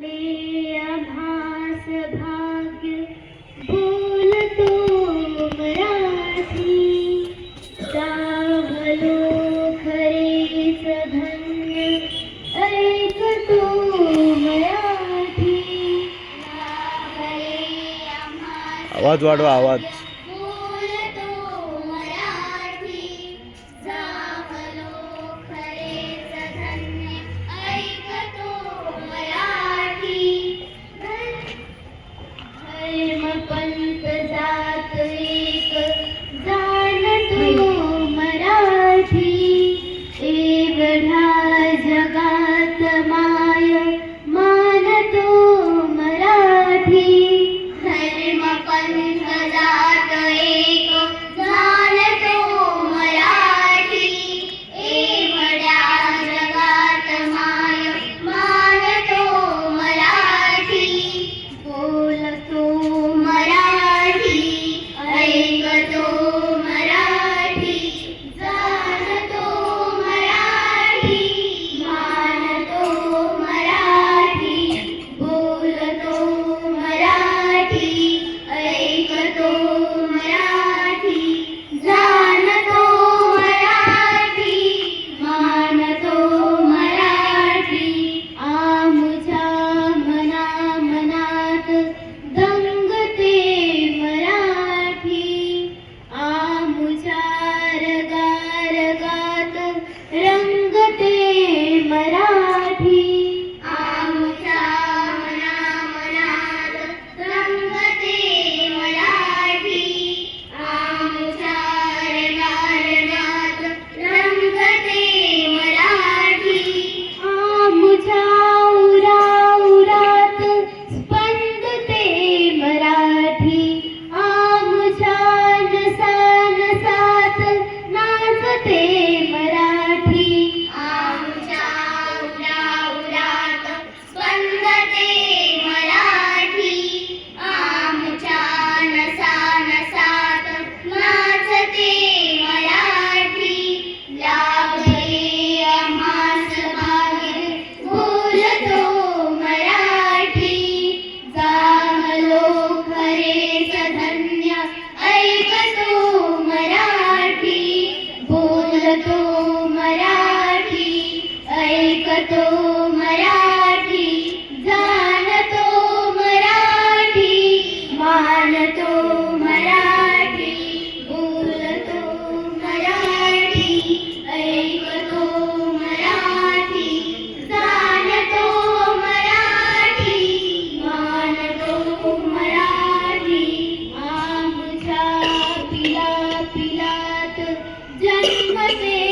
आभास भाग्य बोलतो मराठी सावलो खरेच धन्य ऐकतो मराठी आवाज वाढवा आवाज पंत जात एक जाणतो मराठी एवढ्या जगात माय मानतो मराठी धर्म पंथ जात एक जाणतो मराठी एवढ्या जगात माय मानतो मराठी बोलतो मराठी ऐकतो मराठी जाणतो मराठी मानतो मराठी बोलतो मराठी ऐकतो मराठी जाणतो मराठी मानतो मराठी आमुच्या मनात दंगते मराठी आमुच्या रगात रंगते मराठी आमुच्या मनात रंगते मराठी आमुच्या रगात रंगते मराठी आमुच्या उरात स्पंदते मराठी आमुच्या नसात नाचते मराठी आमुच्या उरात स्पंदते मराठी आमुच्या नसात नाचते मराठी लागले आम्हास भाग्य बोलतो मराठी जागलो खरेच धन्य ऐकतो मराठी बोलतो मराठी ऐकतो मराठी जाणतो मराठी मानतो मराठी बोलतो मराठी ऐकतो मराठी जाणतो मराठी मानतो मराठी आमच्या पिलात जन्मते